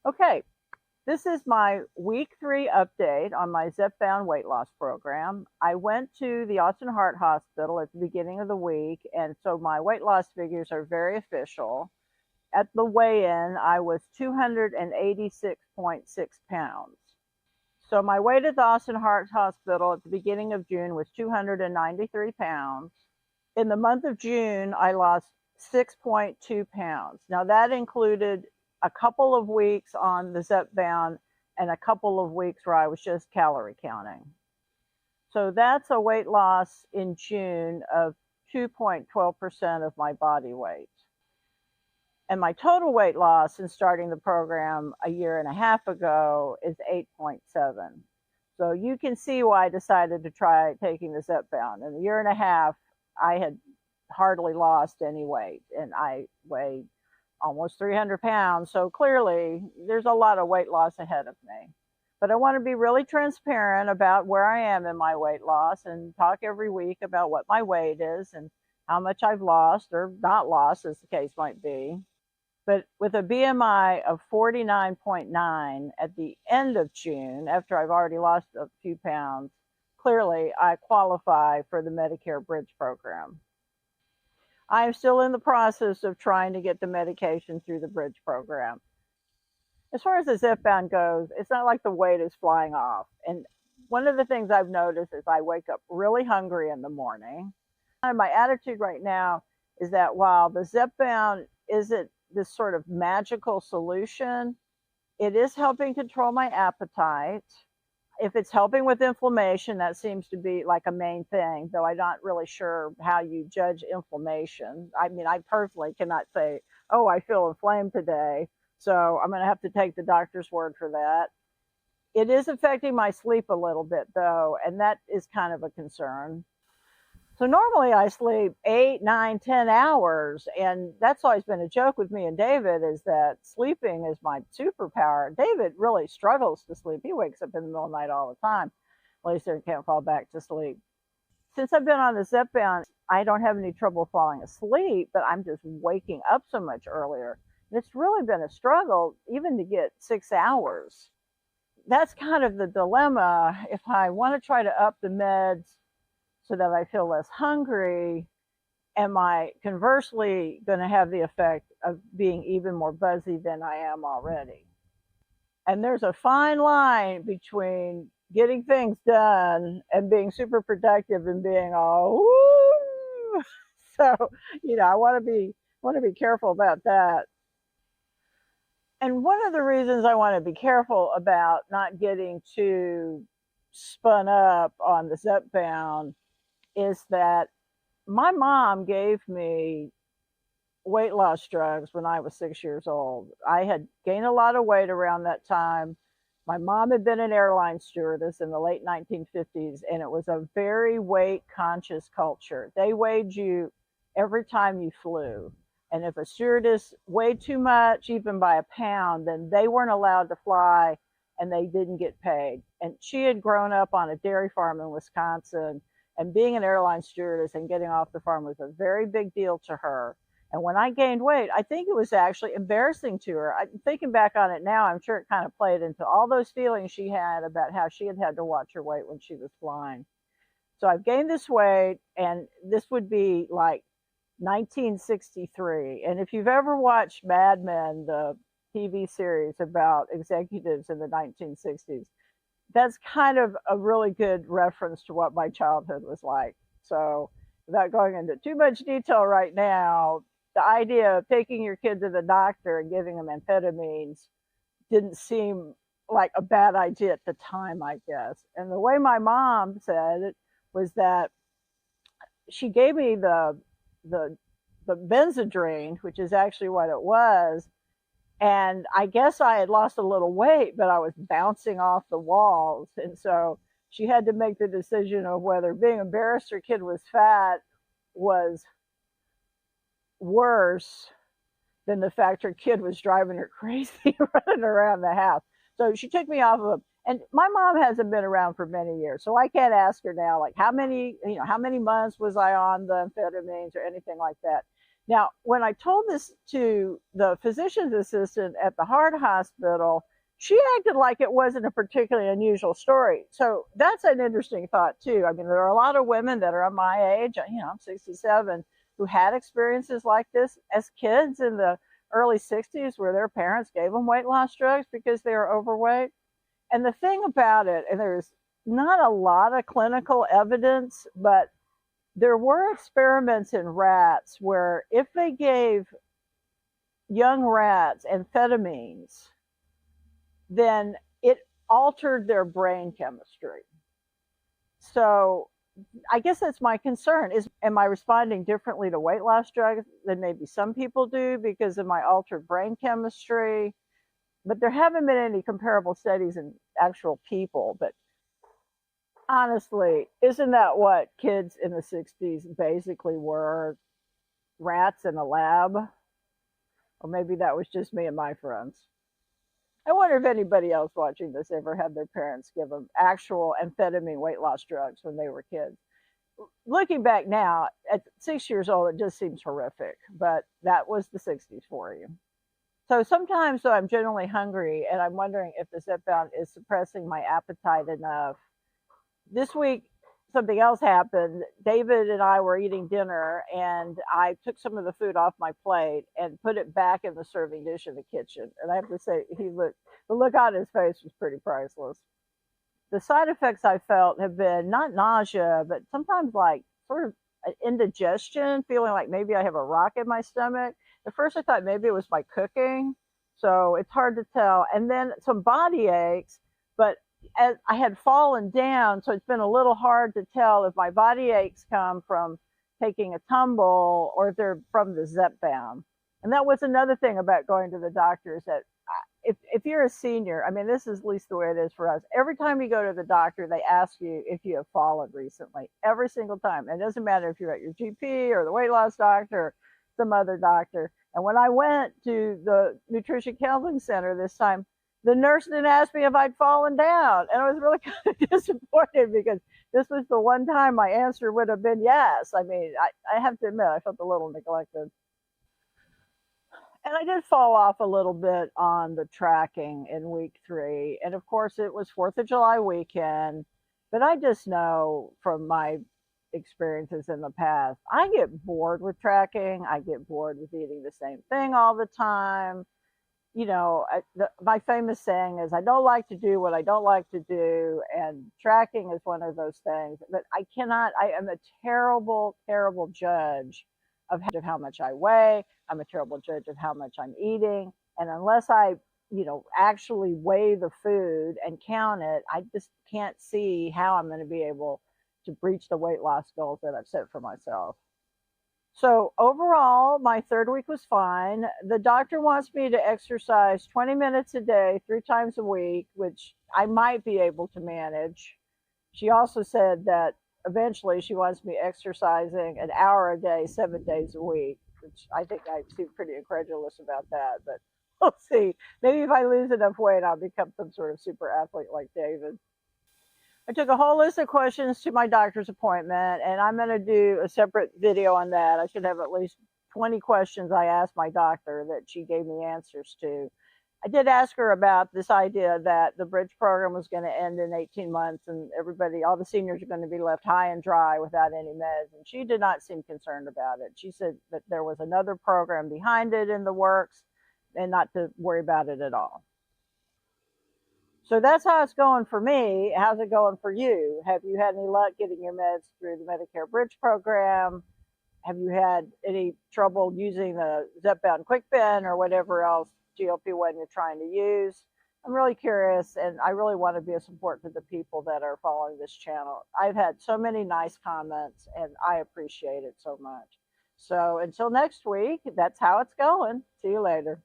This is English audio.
Okay, this is my week 3 update on my Zepbound weight loss program. I went to the Austin Heart Hospital at the beginning of the week, and so my weight loss figures are very official. At the weigh-in, I was 286.6 pounds. So my weight at the Austin Heart Hospital at the beginning of June was 293 pounds. In the month of June, I lost 6.2 pounds. Now that included a couple of weeks on the Zepbound and a couple of weeks where I was just calorie counting. So that's a weight loss in June of 2.12% of my body weight. And my total weight loss since starting the program a year and a half ago is 8.7. So you can see why I decided to try taking the Zepbound. In a year and a half, I had hardly lost any weight, and I weighed almost 300 pounds. So clearly, there's a lot of weight loss ahead of me. But I want to be really transparent about where I am in my weight loss and talk every week about what my weight is and how much I've lost or not lost, as the case might be. But with a BMI of 49.9 at the end of June, after I've already lost a few pounds, clearly I qualify for the Medicare Bridge program. I am still in the process of trying to get the medication through the Bridge program. As far as the Zepbound goes, it's not like the weight is flying off. And one of the things I've noticed is I wake up really hungry in the morning. And my attitude right now is that while the Zepbound isn't this sort of magical solution, it is helping control my appetite. If it's helping with inflammation, that seems to be like a main thing, though I'm not really sure how you judge inflammation. I mean, I personally cannot say, oh, I feel inflamed today, so I'm going to have to take the doctor's word for that. It is affecting my sleep a little bit, though, and that is kind of a concern. So normally I sleep 8, 9, 10 hours, and that's always been a joke with me and David, is that sleeping is my superpower. David really struggles to sleep. He wakes up in the middle of the night all the time. At least he can't fall back to sleep. Since I've been on the Zepbound, I don't have any trouble falling asleep, but I'm just waking up so much earlier. And it's really been a struggle even to get 6 hours. That's kind of the dilemma. If I want to try to up the meds so that I feel less hungry, am I conversely going to have the effect of being even more buzzy than I am already? And there's a fine line between getting things done and being super productive and being all woo. So, I want to be careful about that. And one of the reasons I want to be careful about not getting too spun up on the Zepbound is that my mom gave me weight loss drugs when I was 6 years old. I had gained a lot of weight around that time. My mom had been an airline stewardess in the late 1950s, and it was a very weight conscious culture. They weighed you every time you flew. And if a stewardess weighed too much, even by a pound, then they weren't allowed to fly and they didn't get paid. And she had grown up on a dairy farm in Wisconsin, and being an airline stewardess and getting off the farm was a very big deal to her. And when I gained weight, I think it was actually embarrassing to her. I'm thinking back on it now, I'm sure it kind of played into all those feelings she had about how she had had to watch her weight when she was flying. So I've gained this weight, and this would be like 1963. And if you've ever watched Mad Men, the TV series about executives in the 1960s, that's kind of a really good reference to what my childhood was like. So without going into too much detail right now, the idea of taking your kid to the doctor and giving them amphetamines didn't seem like a bad idea at the time, I guess. And the way my mom said it was that she gave me the Benzedrine, which is actually what it was. And I guess I had lost a little weight, but I was bouncing off the walls. And so she had to make the decision of whether being embarrassed her kid was fat was worse than the fact her kid was driving her crazy running around the house. So she took me off of them. And my mom hasn't been around for many years, so I can't ask her now, like how many months was I on the amphetamines or anything like that. Now, when I told this to the physician's assistant at the heart hospital, she acted like it wasn't a particularly unusual story. So that's an interesting thought, too. I mean, there are a lot of women that are my age, I'm 67, who had experiences like this as kids in the early 60s where their parents gave them weight loss drugs because they were overweight. And the thing about it, and there's not a lot of clinical evidence, but there were experiments in rats where if they gave young rats amphetamines, then it altered their brain chemistry. So I guess that's my concern is, am I responding differently to weight loss drugs than maybe some people do because of my altered brain chemistry? But there haven't been any comparable studies in actual people. But honestly, isn't that what kids in the 60s basically were? Rats in a lab? Or maybe that was just me and my friends. I wonder if anybody else watching this ever had their parents give them actual amphetamine weight loss drugs when they were kids. Looking back now, at 6 years old, it just seems horrific, but that was the 60s for you. So sometimes, though, I'm generally hungry, and I'm wondering if the Zepbound is suppressing my appetite enough. This week, something else happened. David and I were eating dinner, and I took some of the food off my plate and put it back in the serving dish in the kitchen. And I have to say, the look on his face was pretty priceless. The side effects I felt have been not nausea, but sometimes like sort of indigestion, feeling like maybe I have a rock in my stomach. At first, I thought maybe it was my cooking, so it's hard to tell. And then some body aches, but as I had fallen down, so it's been a little hard to tell if my body aches come from taking a tumble or if they're from the Zepbound. And that was another thing about going to the doctor is that if you're a senior, I mean, this is at least the way it is for us. Every time you go to the doctor, they ask you if you have fallen recently. Every single time. And it doesn't matter if you're at your GP or the weight loss doctor or some other doctor. And when I went to the nutrition counseling center this time, the nurse didn't ask me if I'd fallen down. And I was really kind of disappointed because this was the one time my answer would have been yes. I mean, I have to admit, I felt a little neglected. And I did fall off a little bit on the tracking in week 3. And of course, it was 4th of July weekend. But I just know from my experiences in the past, I get bored with tracking. I get bored with eating the same thing all the time. My famous saying is, I don't like to do what I don't like to do. And tracking is one of those things. But I am a terrible, terrible judge of how much I weigh. I'm a terrible judge of how much I'm eating. And unless I, actually weigh the food and count it, I just can't see how I'm going to be able to reach the weight loss goals that I've set for myself. So overall, my 3rd week was fine. The doctor wants me to exercise 20 minutes a day, 3 times a week, which I might be able to manage. She also said that eventually she wants me exercising an hour a day, 7 days a week, which I think I seem pretty incredulous about that, but we'll see. Maybe if I lose enough weight, I'll become some sort of super athlete like David. I took a whole list of questions to my doctor's appointment, and I'm going to do a separate video on that. I should have at least 20 questions I asked my doctor that she gave me answers to. I did ask her about this idea that the bridge program was going to end in 18 months and all the seniors are going to be left high and dry without any meds. And she did not seem concerned about it. She said that there was another program behind it in the works and not to worry about it at all. So that's how it's going for me. How's it going for you? Have you had any luck getting your meds through the Medicare Bridge program? Have you had any trouble using the Zepbound Quick Pen or whatever else GLP-1 you're trying to use? I'm really curious, and I really want to be a support to the people that are following this channel. I've had so many nice comments, and I appreciate it so much. So until next week, that's how it's going. See you later.